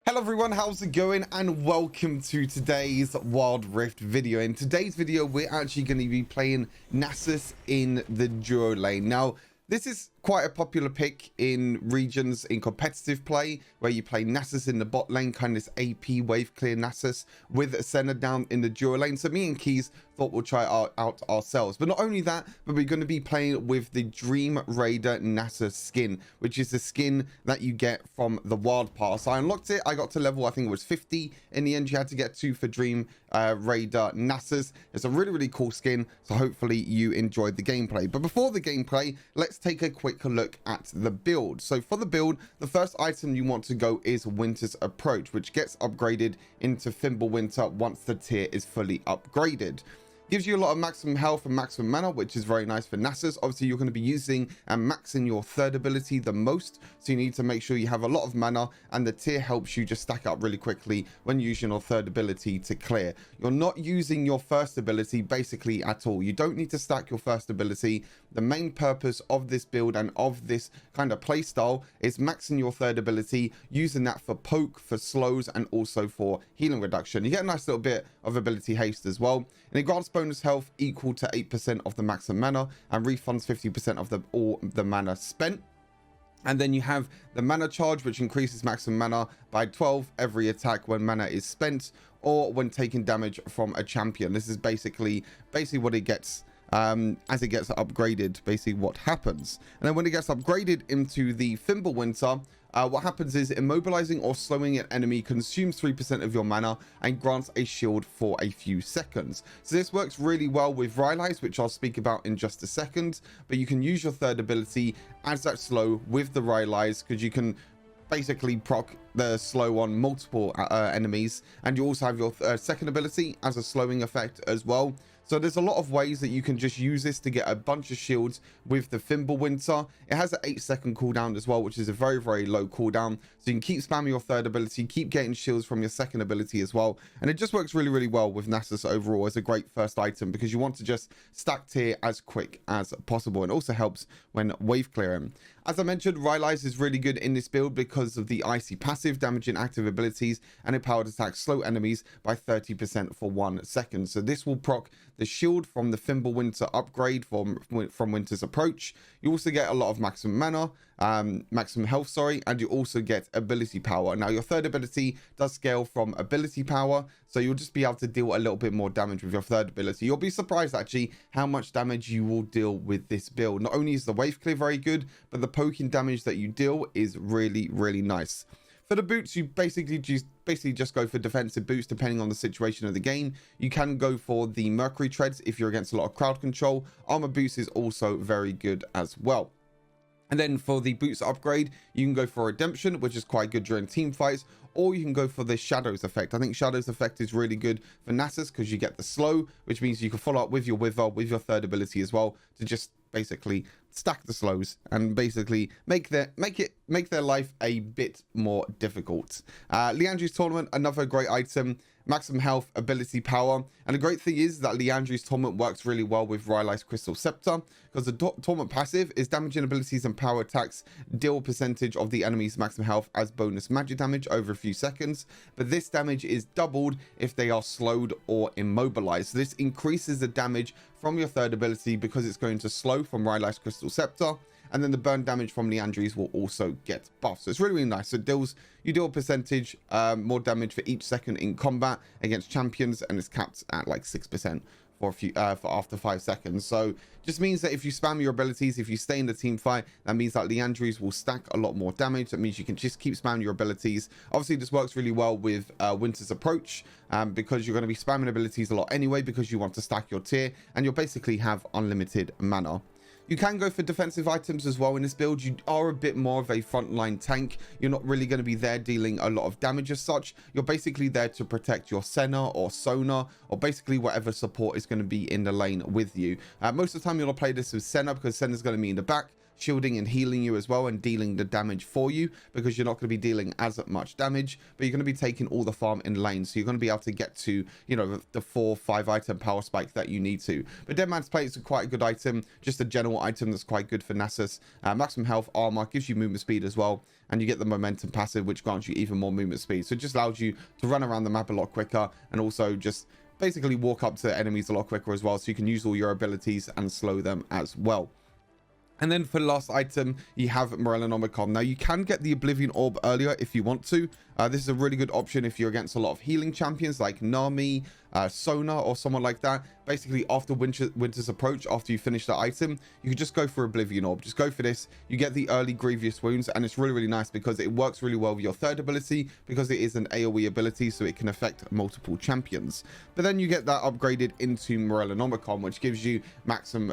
Hello everyone, how's it going? And welcome to today's Wild Rift video. In today's video, we're actually going to be playing Nasus in the duo lane. Now, this is quite a popular pick in regions in competitive play, where you play Nasus in the bot lane, kind of this AP wave clear Nasus with Senna down in the duo lane. So me and Keys thought we'll try it out ourselves. But not only that, but we're going to be playing with the Dream Raider Nasus skin, which is the skin that you get from the wild pass. I unlocked it. I got to level, I think it was 50 in the end you had to get to for Dream Raider Nasus. It's a really cool skin, so hopefully you enjoyed the gameplay. But before the gameplay, let's take a quick look at the build. So for the build, the first item you want to go is Winter's Approach, which gets upgraded into Fimbulwinter once the tier is fully upgraded. Gives you a lot of maximum health and maximum mana, which is very nice for Nasus. Obviously, you're going to be using and maxing your third ability the most, so you need to make sure you have a lot of mana, and the tier helps you just stack up really quickly when using your third ability to clear. You're not using your first ability basically at all. You don't need to stack your first ability. The main purpose of this build and of this kind of play style is maxing your third ability, using that for poke, for slows, and also for healing reduction. You get a nice little bit of ability haste as well, and it grants bonus health equal to 8% of the maximum mana and refunds 50% of all the mana spent. And then you have the mana charge, which increases maximum mana by 12 every attack when mana is spent or when taking damage from a champion. This is basically what it gets as it gets upgraded, basically what happens. And then when it gets upgraded into the Fimbulwinter, what happens is immobilizing or slowing an enemy consumes 3% of your mana and grants a shield for a few seconds. So this works really well with Rylai's, which I'll speak about in just a second, but you can use your third ability as that slow with the Rylai's, because you can basically proc the slow on multiple enemies, and you also have your second ability as a slowing effect as well. So there's a lot of ways that you can just use this to get a bunch of shields with the Fimbulwinter. It has an 8-second cooldown as well, which is a very low cooldown. So you can keep spamming your third ability, keep getting shields from your second ability as well. And it just works really well with Nasus overall as a great first item, because you want to just stack tier as quick as possible, and also helps when wave clearing. As I mentioned, Rylai's is really good in this build because of the icy passive, damaging active abilities, and empowered attacks slow enemies by 30% for 1 second. So this will proc the shield from the Fimbulwinter upgrade from Winter's Approach. You also get a lot of maximum mana, maximum health, and you also get ability power. Now your third ability does scale from ability power, so you'll just be able to deal a little bit more damage with your third ability. You'll be surprised actually how much damage you will deal with this build. Not only is the wave clear very good, but the poking damage that you deal is really nice. For the boots, you basically just go for defensive boots depending on the situation of the game. You can go for the Mercury Treads if you're against a lot of crowd control. Armor boots is also very good as well. And then for the boots upgrade, you can go for Redemption, which is quite good during team fights, or you can go for the Shadows effect. I think Shadows effect is really good for Nasus because you get the slow, which means you can follow up with your Wither, with your third ability as well, to just basically stack the slows and basically make their life a bit more difficult. Liandry's Tournament, another great item. Maximum health, ability power, and the great thing is that Liandry's Tournament works really well with Rylai's Crystal Scepter, because the Tournament passive is damaging abilities and power attacks deal percentage of the enemy's maximum health as bonus magic damage over a few seconds, but this damage is doubled if they are slowed or immobilized. So this increases the damage from your third ability because it's going to slow from Rylai's Crystal Scepter, and then the burn damage from Liandry's will also get buffed. So it's really nice. So you deal a percentage more damage for each second in combat against champions, and it's capped at like 6% for after 5 seconds. So just means that if you spam your abilities, if you stay in the team fight, that means that Liandry's will stack a lot more damage. That means you can just keep spamming your abilities. Obviously this works really well with Winter's Approach, because you're going to be spamming abilities a lot anyway, because you want to stack your tier and you'll basically have unlimited mana. You can go for defensive items as well in this build. You are a bit more of a frontline tank. You're not really going to be there dealing a lot of damage as such. You're basically there to protect your Senna or Sona, or basically whatever support is going to be in the lane with you. Most of the time you'll play this with Senna, because Senna's going to be in the back. shielding and healing you as well, and dealing the damage for you, because you're not going to be dealing as much damage, but you're going to be taking all the farm in lane, so you're going to be able to get to, you know, the 4-5 item power spike that you need to. But Dead Man's Plate is quite a good item, just a general item that's quite good for Nasus. Maximum health, armor, gives you movement speed as well, and you get the momentum passive, which grants you even more movement speed, so it just allows you to run around the map a lot quicker, and also just basically walk up to enemies a lot quicker as well, so you can use all your abilities and slow them as well. And then for the last item, you have Morellonomicon. Now, you can get the Oblivion Orb earlier if you want to. This is a really good option if you're against a lot of healing champions like Nami, Sona, or someone like that. Basically, after Winter's Approach, after you finish that item, you can just go for Oblivion Orb. Just go for this. You get the early Grievous Wounds, and it's really, really nice because it works really well with your third ability, because it is an AoE ability, so it can affect multiple champions. But then you get that upgraded into Morellonomicon, which gives you maximum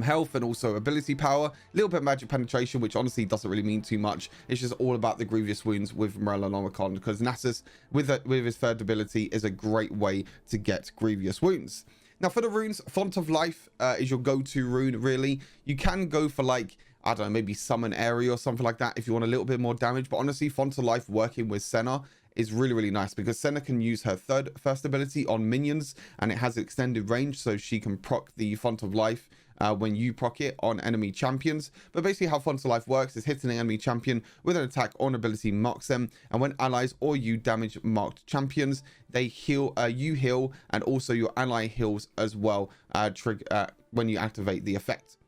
health and also ability power, a little bit of magic penetration, which honestly doesn't really mean too much. It's just all about the Grievous Wounds with Morellonomicon, because Nasus with his third ability is a great way to get Grievous Wounds. Now for the runes, Font of Life is your go-to rune, really. You can go for, like, I don't know, maybe Summon Area or something like that if you want a little bit more damage, but honestly, Font of Life working with Senna is really, really nice, because Senna can use her first ability on minions, and it has extended range, so she can proc the Font of Life when you proc it on enemy champions. But basically how Font of Life works is hitting an enemy champion with an attack or an ability marks them, and when allies or you damage marked champions, they heal, you heal, and also your ally heals as well when you activate the effect.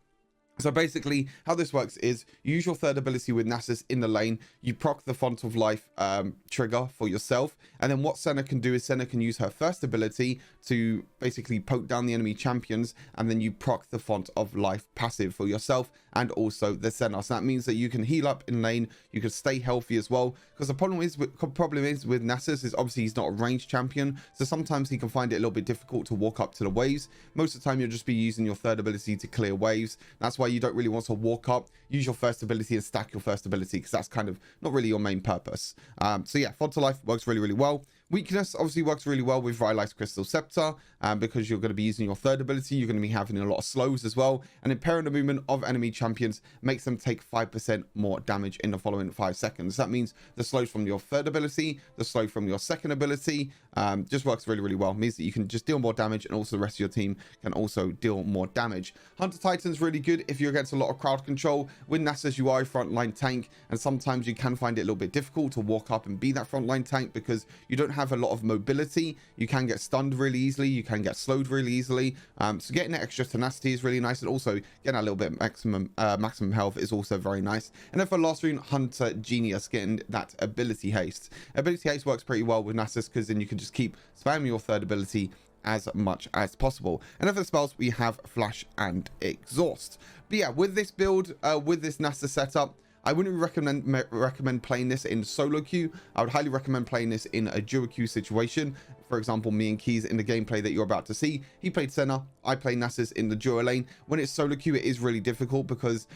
So basically how this works is you use your third ability with Nasus in the lane, you proc the Font of Life trigger for yourself, and then what Senna can do is Senna can use her first ability to basically poke down the enemy champions, and then you proc the Font of Life passive for yourself and also the Senna. So that means that you can heal up in lane, you can stay healthy as well, because the problem is with Nasus is obviously he's not a ranged champion, so sometimes he can find it a little bit difficult to walk up to the waves. Most of the time you'll just be using your third ability to clear waves. That's why you don't really want to walk up, use your first ability and stack your first ability, because that's kind of not really your main purpose. So yeah, Font of Life works really, really well. Weakness obviously works really well with Rhyolite's Crystal Scepter, because you're going to be using your third ability, you're going to be having a lot of slows as well, and impairing the movement of enemy champions makes them take 5% more damage in the following 5 seconds. That means the slows from your third ability, the slow from your second ability, just works really, really well. It means that you can just deal more damage, and also the rest of your team can also deal more damage. Hunter Titan's really good if you're against a lot of crowd control. With Nasus, you are a frontline tank, and sometimes you can find it a little bit difficult to walk up and be that frontline tank, because you don't have a lot of mobility. You can get stunned really easily, you can get slowed really easily, so getting that extra tenacity is really nice, and also getting a little bit of maximum health is also very nice. And then for last rune, Hunter Genius, getting that ability haste. Ability haste works pretty well with Nasus, because then you can just keep spamming your third ability as much as possible. And for the spells, we have Flash and Exhaust. But yeah, with this build, with this Nasus setup, I wouldn't recommend playing this in solo queue. I would highly recommend playing this in a duo queue situation. For example, me and Keys in the gameplay that you're about to see, he played Senna, I play Nasus in the duo lane. When it's solo queue, it is really difficult, because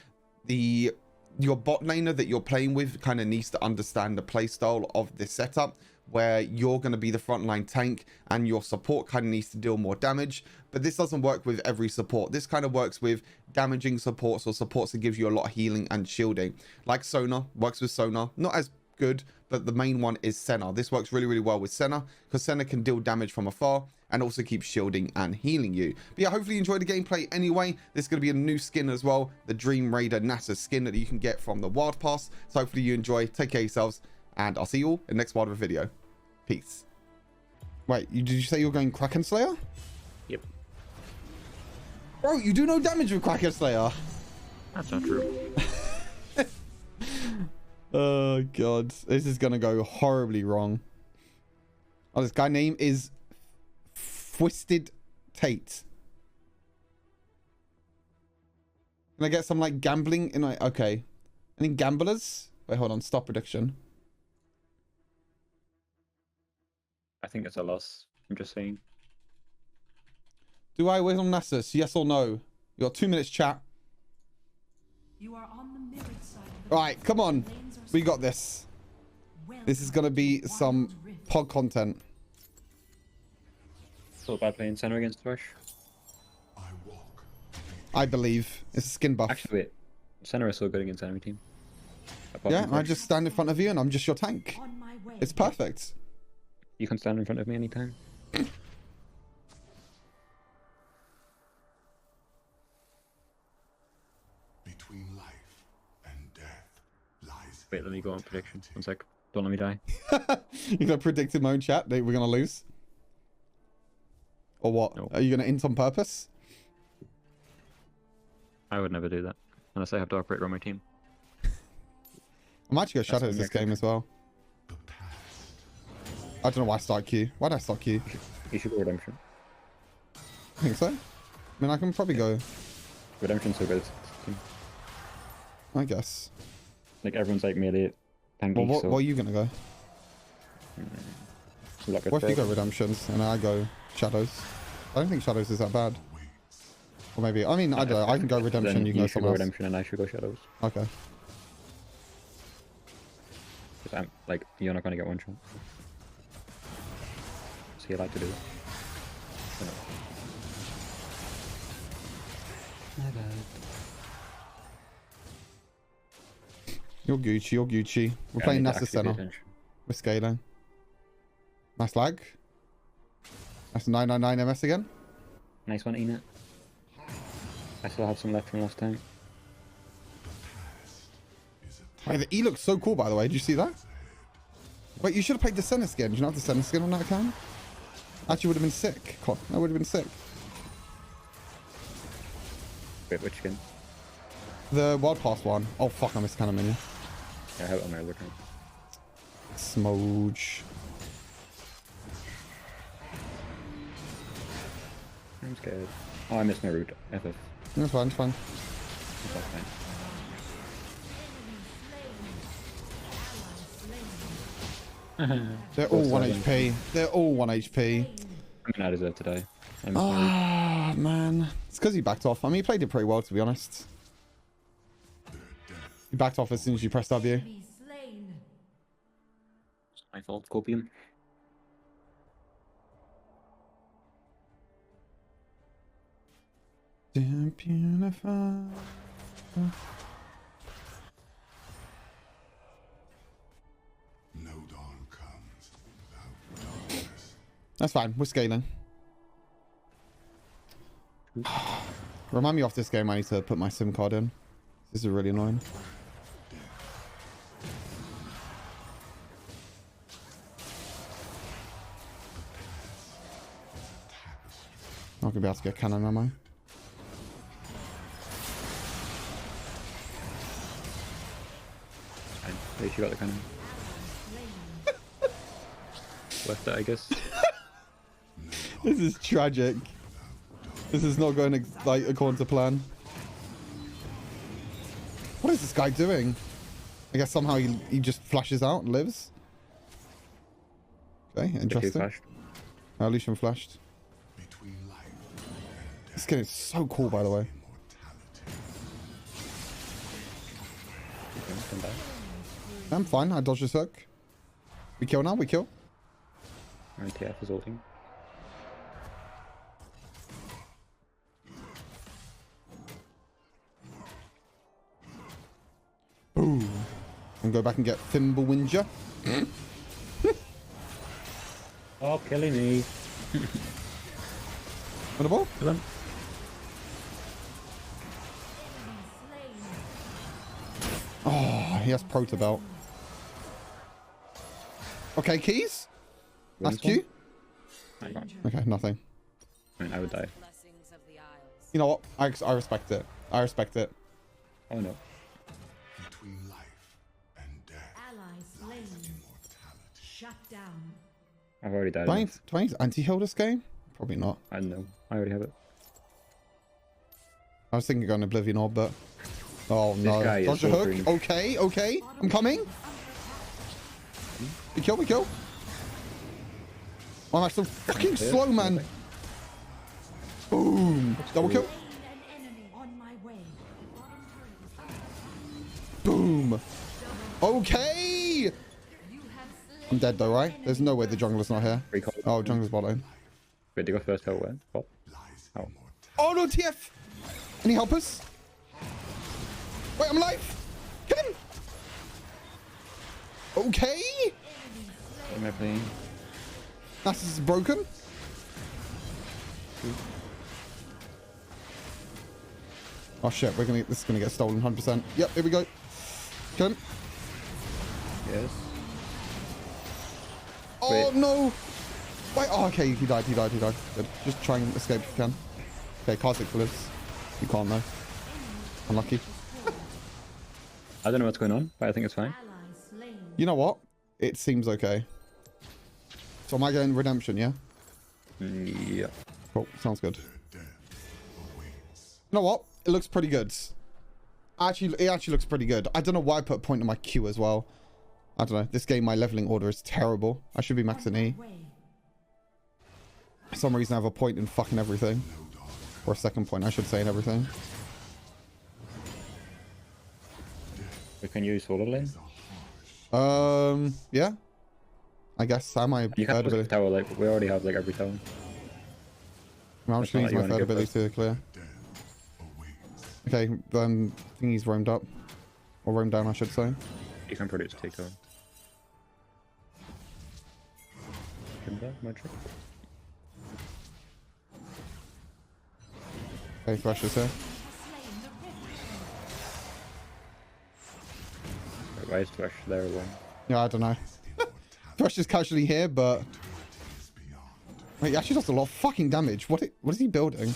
your bot laner that you're playing with kind of needs to understand the play style of this setup, where you're going to be the frontline tank and your support kind of needs to deal more damage. But this doesn't work with every support. This kind of works with damaging supports, or supports that gives you a lot of healing and shielding, like Sona works with Sona. Not as good, but the main one is Senna. This works really, really well with Senna, because Senna can deal damage from afar and also keep shielding and healing you. But yeah, hopefully you enjoyed the gameplay anyway. There's going to be a new skin as well, the Dream Raider Nasus skin that you can get from the Wild Pass. So hopefully you enjoy. Take care of yourselves, and I'll see you all in the next part of the video. Peace. Wait, did you say you're going Kraken Slayer? Yep. Bro, you do no damage with Kraken Slayer. That's not true. Oh god, this is gonna go horribly wrong. Oh, this guy name is Twisted Tate. Can I get some like gambling in my... Okay. Any gamblers? Wait, hold on. Stop prediction. I think it's a loss. I'm just saying. Do I win on Nasus? Yes or no? You got 2 minutes, chat. You are on the mirrored side of the Right, come on. We got this. This is gonna be some pod content. Thought about playing Senna against Thresh. I walk I believe. It's a skin buff. Actually, wait. Senna is so good against enemy team. Apart Yeah, from I Thresh. just stand in front of you and I'm just your tank. On my way. It's perfect. You can stand in front of me anytime. Between life and death lies. Wait, let me go on prediction. 1 sec. Don't let me die. You're gonna predict in my own chat that we're gonna lose? Or what? No. Are you gonna int on purpose? I would never do that. Unless I have to operate around my team. I might actually go shadows what this makes game as well. The past. I don't know why I start Q. Why did I start Q? You should go Redemption. I think so. I mean, I can probably go, Redemption's so good. I guess. Like, everyone's like melee tanky, Well, what so... are you gonna go? Lock it What if you for- go Redemptions and I go Shadows? I don't think Shadows is that bad. Or maybe, I mean, I don't know. I can go Redemption, Then you can go should go somewhere else. Redemption and I should go Shadows. Okay. Because I'm, like, you're not gonna get one shot. So you like to do it. So no. My bad. You're Gucci, you're Gucci. We're Yeah, I playing need to Nasus actually pay Senna. attention. We're scaling. Nice lag. That's 999 MS again. Nice one, Enid. I still have some left from last time. Hey, the E looks so cool, by the way. Did you see that? Wait, you should have played the Senna skin. Do you not have the Senna skin on that account? Actually, would have been sick. That would have been sick. Wait, which skin? The Wild Pass one. Oh, fuck, I missed cannon menu. Yeah, I have it on my other account. Smooge. I'm scared. Oh, I missed my route. FF. It's fine, it's fine. That's fine. They're all What's 1 that HP. They're all 1 HP. I mean, I deserve to die. I missed my route. Ah, man. It's because he backed off. I mean, he played it pretty well, to be honest. He backed off as soon as you pressed W. Be slain. It's my fault, Copium. Beautiful. No dawn comes without darkness. That's fine. We're scaling. Remind me off this game. I need to put my SIM card in. This is really annoying. Not gonna be able to get cannon, am I? Fine. At least you got the cannon. Left it, I guess. This is tragic. This is not going like according to plan. What is this guy doing? I guess somehow he just flashes out and lives. Okay, interesting. Flashed. Lucian flashed. Between life and This skin is so cool, by the way. immortality. Okay, come back. I'm fine. I dodged this hook. We kill now. We kill. My TF is ulting. Boom. And go back and get Thimblewinger. Oh, killing me. On the ball. Kill him. Oh, he has Proto Belt. Okay, keys. That's Q. I can't. Okay, nothing. I mean, I would die. Blessings of the Isles. You know what? I respect it. I respect it. Oh no. Between life and death Ally slain. immortality. Shut down. I've already died. Do I in need, this. do I need anti-heal this game? Probably not. I know. I already have it. I was thinking going Oblivion Orb, but... Oh no. guy is Dodge a so hook. green. Okay, okay. I'm coming. We kill, we kill. Oh, I'm so fucking slow, man. Boom. Double kill. Slain an enemy. On my way. Bottom turret is Boom. Okay. You have slain. I'm dead though, right? There's no way the jungler's not here. Recall. Oh, jungler's bot lane. Wait, they go first. What? What? Lies Oh. immortality. Oh no, TF. Any helpers? Wait, I'm alive. Kill him. Okay. Am I playing? Nasus is broken. Oh shit, this is gonna get stolen 100%. Yep, here we go. Kill him. Yes. Oh Wait. no! Wait, oh okay, he died. Good. Just try and escape if you can. Okay, Karthik lives. You can't though. Unlucky. I don't know what's going on, but I think it's fine. Ally slain. You know what? It seems okay. So am I getting redemption, yeah? Yeah. Cool, sounds good. Death awaits. You know what? It looks pretty good. It actually looks pretty good. I don't know why I put a point in my Q as well. I don't know. This game, my leveling order is terrible. I should be maxing E. Way. For some reason, I have a point in fucking everything. Or a second point, I should say, in everything. We can use solar lane. Yeah. I guess I might You can third put the ability. tower, like, we already have, like, every tower. I'm just gonna use That's not my like you third wanna ability give to clear. Death awaits. Okay, then I think he's roamed up. Or roamed down, I should say. You can produce take tower. Kimber, magic. Okay, Thresh is here. Wait, why is Thresh there alone? Yeah, I don't know. Thresh is casually here, but... Wait, he actually does a lot of fucking damage. What is he building?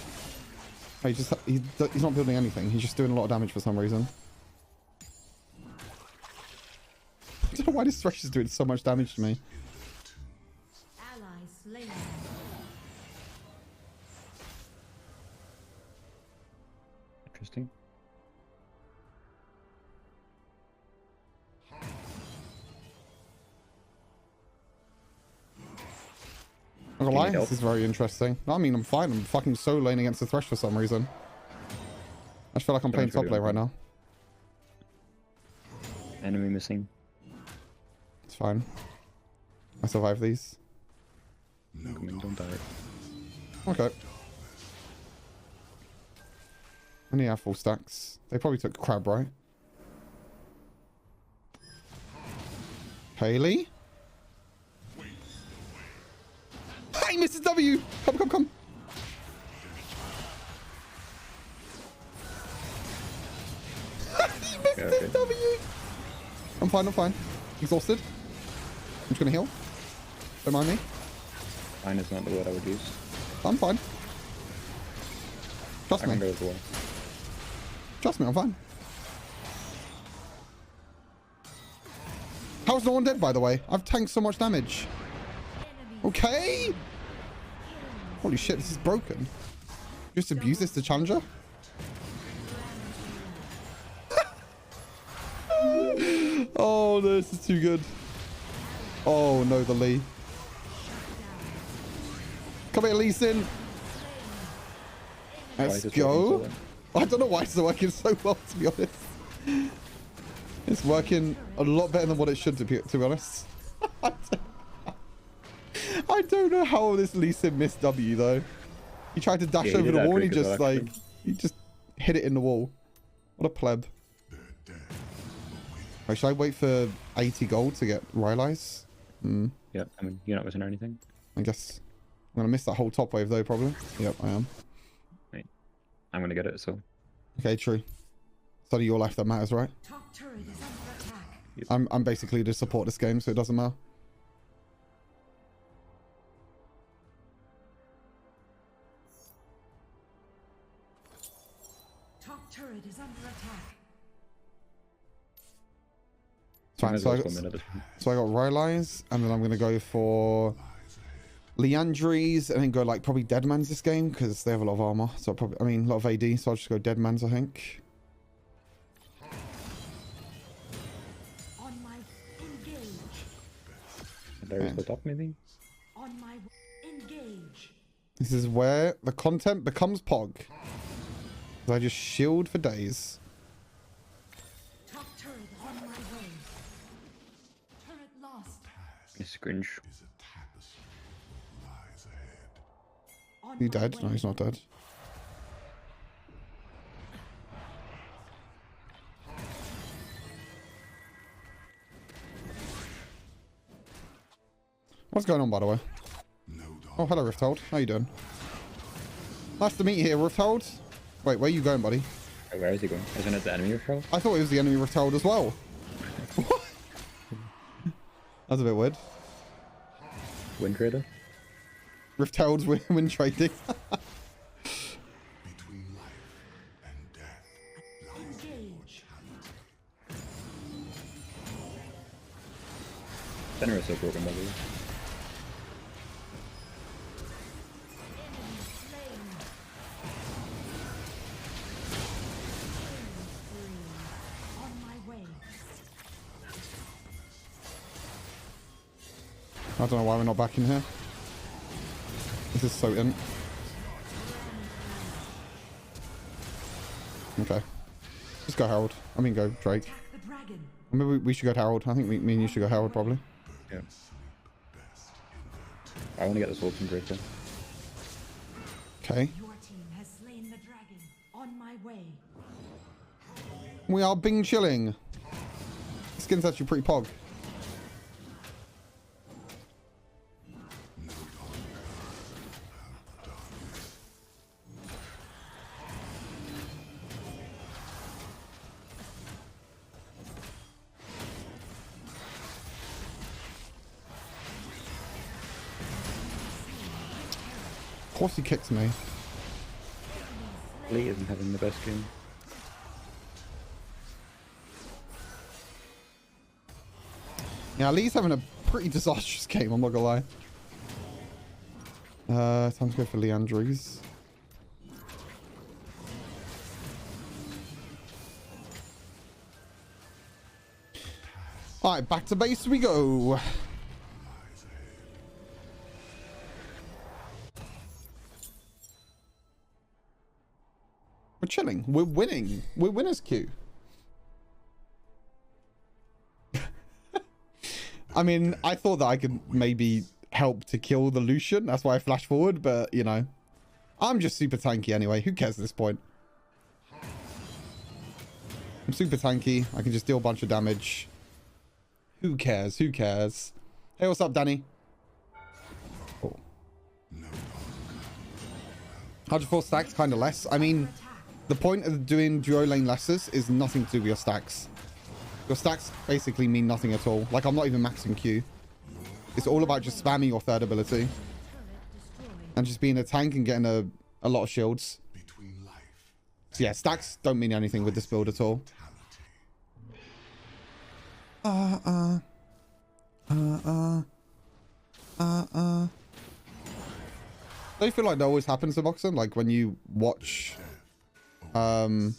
Oh, he's not building anything. He's just doing a lot of damage for some reason. I don't know why this Thresh is doing so much damage to me. Ally slain. Interesting. I'm gonna lie, help? this is very interesting. No, I mean, I'm fine. I'm fucking solo lane against the Thresh for some reason. I just feel like I'm playing top lane right now. Enemy missing. It's fine. I survive these. Coming, don't die. Okay. I need to have full stacks. They probably took crab, right? Haley? Hey, Mrs. W! Come. Okay. W! I'm fine. Exhausted. I'm just gonna heal. Don't mind me. Fine is not the word I would use. I'm fine. I Trust can me. go as well. Trust me, I'm fine. How's no one dead, by the way? I've tanked so much damage. Okay. Holy shit, this is broken. Just abuse this to challenger? Oh, this is too good. Oh no, the Lee. Come here, Lee Sin. Why Let's is this go. working so well? I don't know why it's working so well, to be honest. It's working a lot better than what it should, to be honest. I don't know how this Lee Sin missed W, though. He tried to dash Yeah, he over did the that wall and he quick as just, well, like, actually. he just hit it in the wall. What a pleb. Wait, should I wait for 80 gold to get Rylai's? Yeah, I mean, you're not missing anything. I guess. I'm going to miss that whole top wave, though, probably. Yep, I am. Wait, I'm gonna get it, so. Okay, true. It's only your life that matters, right? Top turret is under attack. I'm basically to support this game, so it doesn't matter. Top turret is under attack. Fine, Might as so well I got, swim in at this point. so I got Rylai's, and then I'm going to go for Leandri's, and then go, like, probably Deadman's this game, because they have a lot of armor. So I'll probably, I mean, a lot of AD, so I'll just go Deadman's, I think. On my engage. There is the top, maybe? On my engage. This is where the content becomes Pog. 'Cause I just shield for days. Top turret is on my way. Turret lost. It's cringe. Is a tapestry that lies ahead. On He my dead? way. No, he's not dead. What's going on, by the way? No dog. Oh, hello, Rifthold. How you doing? Nice to meet you here, Rifthold. Wait, where are you going, buddy? Oh, where is he going? Isn't it the enemy referral? I thought it was the enemy Rifthold as well. What? That's a bit weird. Wind Raider? Rifthold's win trading. Between life and death lies Engage. Senna is so broken, by the way. Enemy slain. Killing spree. On my way. I don't know why we're not back in here. This is so in. Okay. Just go Harold. I mean, go Drake. Attack the dragon. Maybe we should go Harold. I think me and you should go Harold, probably. Yeah. best in their I want to get the sword from Drake then. Okay. Your team has slain the dragon. On my way. We are Bing chilling. Skin's actually pretty pog. Of course he kicks me. Lee isn't having the best game. Yeah, Lee's having a pretty disastrous game, I'm not gonna lie. Time to go for Leandries. Alright, back to base we go. We're chilling. We're winning. We're winners queue. I mean, I thought that I could maybe help to kill the Lucian. That's why I flashed forward, but, you know. I'm just super tanky anyway. Who cares at this point? I'm super tanky. I can just deal a bunch of damage. Who cares? Who cares? Hey, what's up, Danny? Oh. 104 stacks, kind of less. I mean, the point of doing duo lane lessers is nothing to do with your stacks. Your stacks basically mean nothing at all. Like, I'm not even maxing Q. It's all about just spamming your third ability. And just being a tank and getting a lot of shields. between life So yeah, stacks don't mean anything with this build at all. Do you feel like that always happens to Boxing? Like when you watch Wild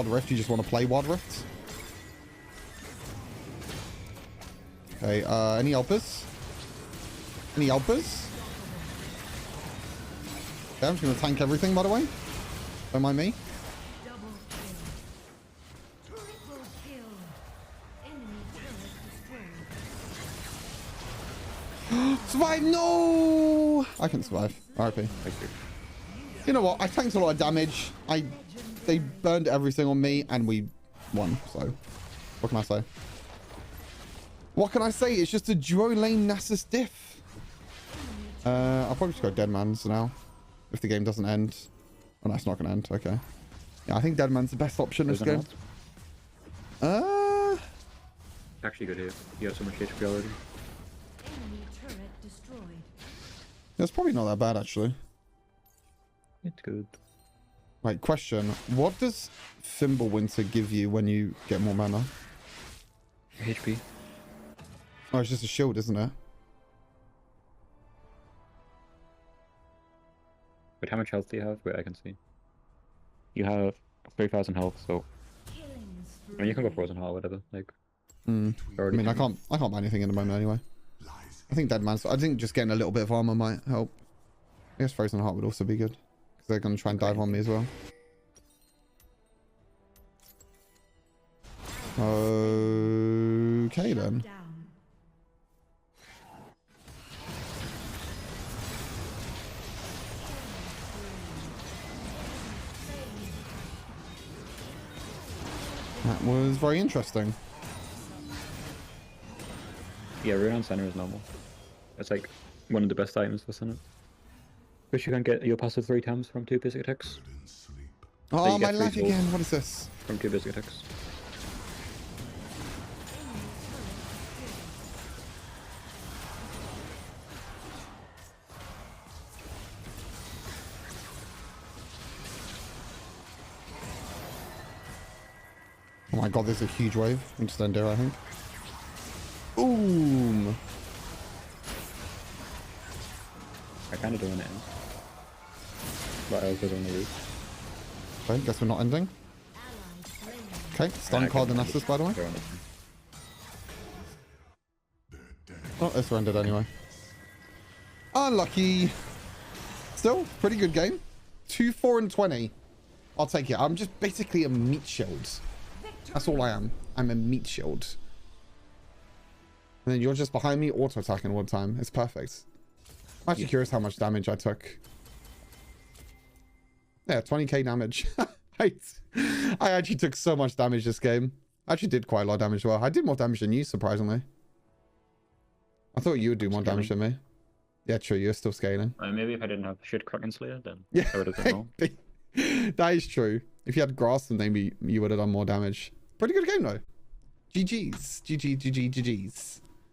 Rift, you just want to play Wild Rift? Okay, any helpers? Any helpers? Okay, I'm just gonna tank everything, by the way. Don't mind me. Double kill. Triple kill. Enemy turret destroyed. Survive! No! I can survive. RIP. Thank you. You know what? I tanked a lot of damage. They burned everything on me, and we won. So, what can I say? What can I say? It's just a duo lane Nasus diff. I'll probably just go Deadman's now, if the game doesn't end. Oh, no, it's not going to end. Okay. Yeah, I think Deadman's the best option this game. Actually good here. You have so much HP already. Enemy turret destroyed. That's probably not that bad, actually. It's good. Right, question. What does Fimbulwinter give you when you get more mana? HP. Oh, it's just a shield, isn't it? But how much health do you have? Wait, I can see. You have 3,000 health, so Killing I spree. mean you can go Frozen Heart, whatever. Like I already. mean, I can't buy anything in the moment anyway. lies I think Deadman's... I think just getting a little bit of armor might help. I guess Frozen Heart would also be good. Because they're going to try and dive on me as well. Okay, then. Down. That was very interesting. Yeah, Rune on Senna is normal. It's like one of the best items for Senna. Wish you can get your passive 3 times from 2 basic attacks. in sleep. Oh, you my get lag 3 souls. again. What is this? From 2 basic attacks. Oh my god, there's a huge wave. I'm just under, I think. Boom! I kind of don't want to end. But I also don't want to lose. Okay, guess we're not ending. Okay, stun card the Nasus, by the way. Oh, they surrendered anyway. Unlucky. Still, pretty good game. 2, 4, and 20. I'll take it. I'm just basically a meat shield. That's all I am. I'm a meat shield. And then you're just behind me, auto-attacking all the time. It's perfect. I'm actually curious how much damage I took. Yeah, 20k damage. I actually took so much damage this game. I actually did quite a lot of damage as well. I did more damage than you, surprisingly. I thought you would do more damage than me. Yeah, true. You're still scaling. Maybe if I didn't have shit Kraken Slayer, then Yeah, I would have done more. that is true. If you had grass, then maybe you would have done more damage. Pretty good game, though. GG's. GG, GG, GG's.